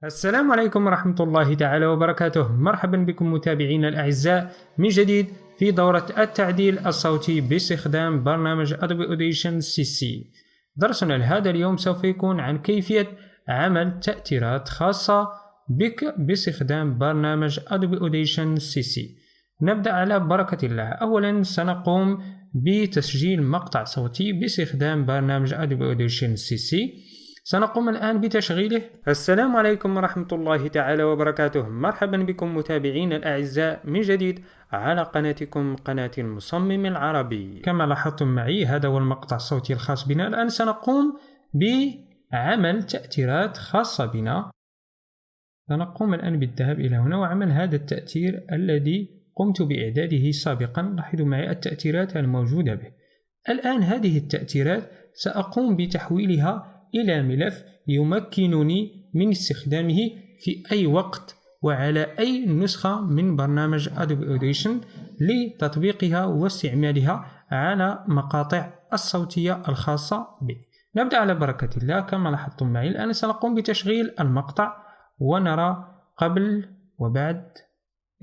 السلام عليكم ورحمة الله تعالى وبركاته. مرحبا بكم متابعينا الأعزاء من جديد في دورة التعديل الصوتي باستخدام برنامج Adobe Audition CC. درسنا لهذا اليوم سوف يكون عن كيفية عمل تأثيرات خاصة بك باستخدام برنامج Adobe Audition CC. نبدأ على بركة الله. أولا سنقوم بتسجيل مقطع صوتي باستخدام برنامج Adobe Audition CC. سنقوم الآن بتشغيله. السلام عليكم ورحمة الله تعالى وبركاته. مرحبا بكم متابعين الأعزاء من جديد على قناتكم قناة المصمم العربي. كما لاحظتم معي هذا هو المقطع الصوتي الخاص بنا. الآن سنقوم بعمل تأثيرات خاصة بنا. سنقوم الآن بالذهاب إلى هنا وعمل هذا التأثير الذي قمت بإعداده سابقا. لاحظوا معي التأثيرات الموجودة به. الآن هذه التأثيرات سأقوم بتحويلها إلى ملف يمكنني من استخدامه في أي وقت وعلى أي نسخة من برنامج Adobe Audition لتطبيقها واستعمالها على مقاطع الصوتية الخاصة بي. نبدأ على بركة الله. كما لاحظتم معي الآن سنقوم بتشغيل المقطع ونرى قبل وبعد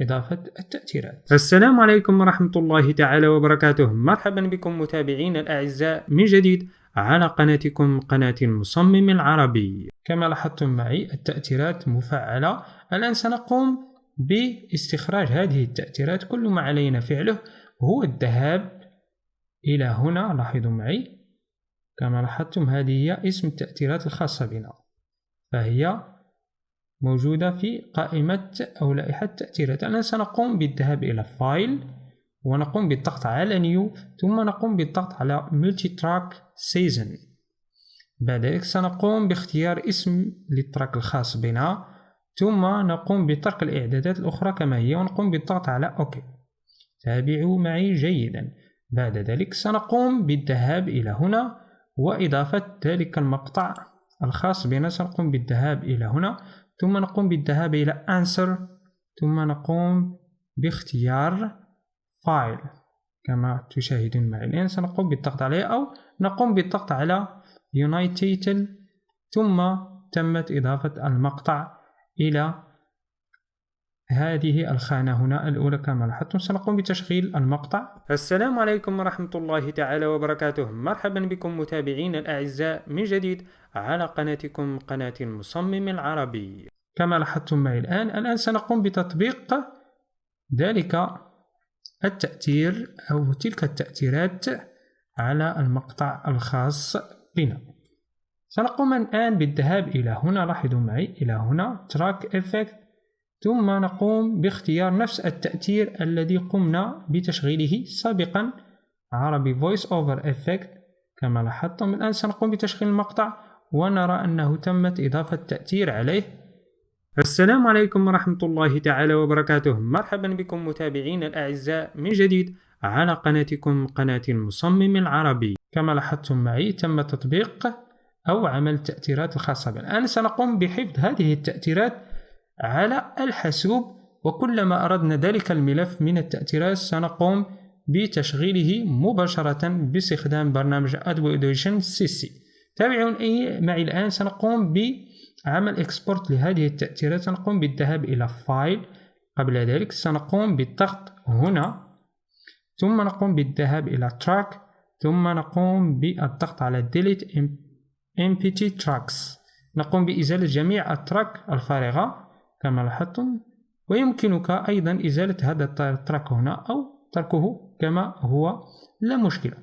إضافة التأثيرات. السلام عليكم ورحمة الله تعالى وبركاته. مرحبا بكم متابعين الأعزاء من جديد على قناتكم قناة المصمم العربي. كما لاحظتم معي التأثيرات مفعلة. الآن سنقوم باستخراج هذه التأثيرات. كل ما علينا فعله هو الذهاب إلى هنا. لاحظوا معي كما لاحظتم هذه هي اسم التأثيرات الخاصة بنا، فهي موجودة في قائمة أو لائحة التأثيرات. الآن سنقوم بالذهاب إلى فايل ونقوم بالضغط على نيو، ثم نقوم بالضغط على ملتي تراك سيزن. بعد ذلك سنقوم باختيار اسم للتراك الخاص بنا، ثم نقوم بترك الإعدادات الأخرى كما هي ونقوم بالضغط على أوكي. تابعوا معي جيدا. بعد ذلك سنقوم بالذهاب إلى هنا وإضافة ذلك المقطع الخاص بنا. سنقوم بالذهاب إلى هنا ثم نقوم بالذهاب إلى Answer، ثم نقوم باختيار فايل كما تشاهدون معي الآن. سنقوم بالضغط عليه أو نقوم بالضغط على Unite Title، ثم تمت إضافة المقطع إلى هذه الخانة هنا الأولى. كما لاحظتم سنقوم بتشغيل المقطع. السلام عليكم ورحمة الله تعالى وبركاته. مرحبا بكم متابعين الأعزاء من جديد على قناتكم قناة المصمم العربي. كما لاحظتم معي الآن سنقوم بتطبيق ذلك التأثير أو تلك التأثيرات على المقطع الخاص بنا. سنقوم الآن بالذهاب إلى هنا. لاحظوا معي إلى هنا Track Effect، ثم نقوم باختيار نفس التأثير الذي قمنا بتشغيله سابقا، عربي Voice Over Effect. كما لاحظتم الآن سنقوم بتشغيل المقطع ونرى أنه تمت إضافة تأثير عليه. السلام عليكم ورحمة الله تعالى وبركاته. مرحبا بكم متابعين الأعزاء من جديد على قناتكم قناة المصمم العربي. كما لاحظتم معي تم تطبيق أو عمل التأثيرات الخاصة بنا. الآن سنقوم بحفظ هذه التأثيرات على الحاسوب، وكلما أردنا ذلك الملف من التأثيرات سنقوم بتشغيله مباشرة باستخدام برنامج Adobe Audition CC. تابعون معي الآن. سنقوم بعمل إكسبورت لهذه التأثيرات. سنقوم بالذهاب إلى فايل. قبل ذلك سنقوم بالضغط هنا، ثم نقوم بالذهاب إلى تراك، ثم نقوم بالضغط على Delete Empty Tracks. نقوم بإزالة جميع التراك الفارغة كما لاحظتم، ويمكنك أيضا إزالة هذا التراك هنا أو تركه كما هو، لا مشكلة.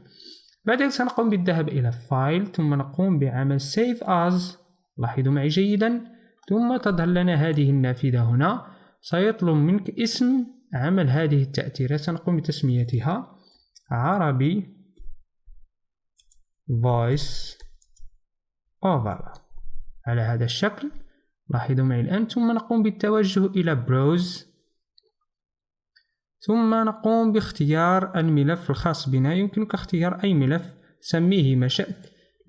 بعد ذلك سنقوم بالذهاب إلى فايل، ثم نقوم بعمل Save As. لاحظوا معي جيدا. ثم تظهر لنا هذه النافذة هنا. سيطلب منك اسم عمل هذه التأثيرات. سنقوم بتسميتها عربي Voice Over على هذا الشكل. لاحظوا معي الآن. ثم نقوم بالتوجه إلى Browse، ثم نقوم باختيار الملف الخاص بنا. يمكنك اختيار أي ملف سميه ما شئت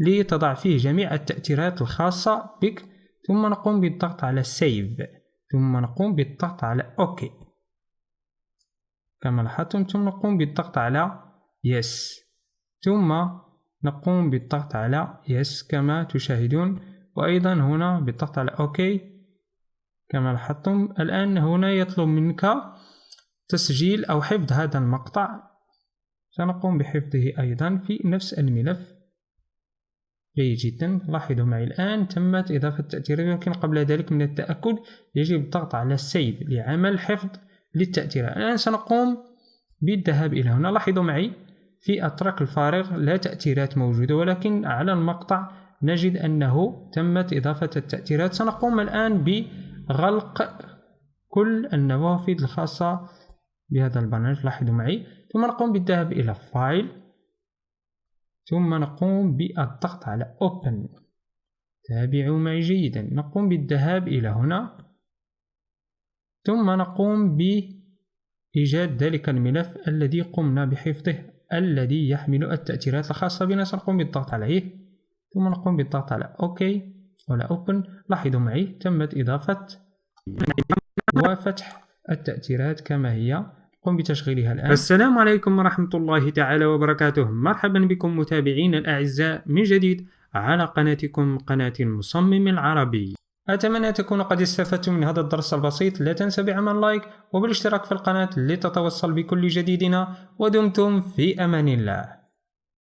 لتضع فيه جميع التأثيرات الخاصة بك، ثم نقوم بالضغط على Save، ثم نقوم بالضغط على OK كما لاحظتم، ثم نقوم بالضغط على Yes، ثم نقوم بالضغط على Yes كما تشاهدون، وأيضا هنا بالضغط على OK كما لاحظتم الآن هنا يطلب منك تسجيل أو حفظ هذا المقطع، سنقوم بحفظه أيضا في نفس الملف. جيد جدا. لاحظوا معي الآن تمت إضافة التأثيرات، ولكن قبل ذلك من التأكد يجب الضغط على سيف لعمل حفظ للتأثيرات. الآن سنقوم بالذهاب إلى هنا. لاحظوا معي في الطريق الفارغ لا تأثيرات موجودة، ولكن على المقطع نجد أنه تمت إضافة التأثيرات. سنقوم الآن بغلق كل النوافذ الخاصة بهذا البرنامج. لاحظوا معي، ثم نقوم بالذهاب إلى فايل، ثم نقوم بالضغط على Open. تابعوا معي جيدا. نقوم بالذهاب إلى هنا، ثم نقوم بإيجاد ذلك الملف الذي قمنا بحفظه الذي يحمل التأثيرات الخاصة بنا. سنقوم بالضغط عليه، ثم نقوم بالضغط على OK ولا Open. لاحظوا معي تمت إضافة وفتح التأثيرات كما هي. قم بتشغيلها الآن. السلام عليكم ورحمة الله تعالى وبركاته. مرحبا بكم متابعين الأعزاء من جديد على قناتكم قناة المصمم العربي. أتمنى أن تكونوا قد استفدتم من هذا الدرس البسيط. لا تنسى بعمل لايك وبالاشتراك في القناة لتتوصل بكل جديدنا، ودمتم في أمان الله.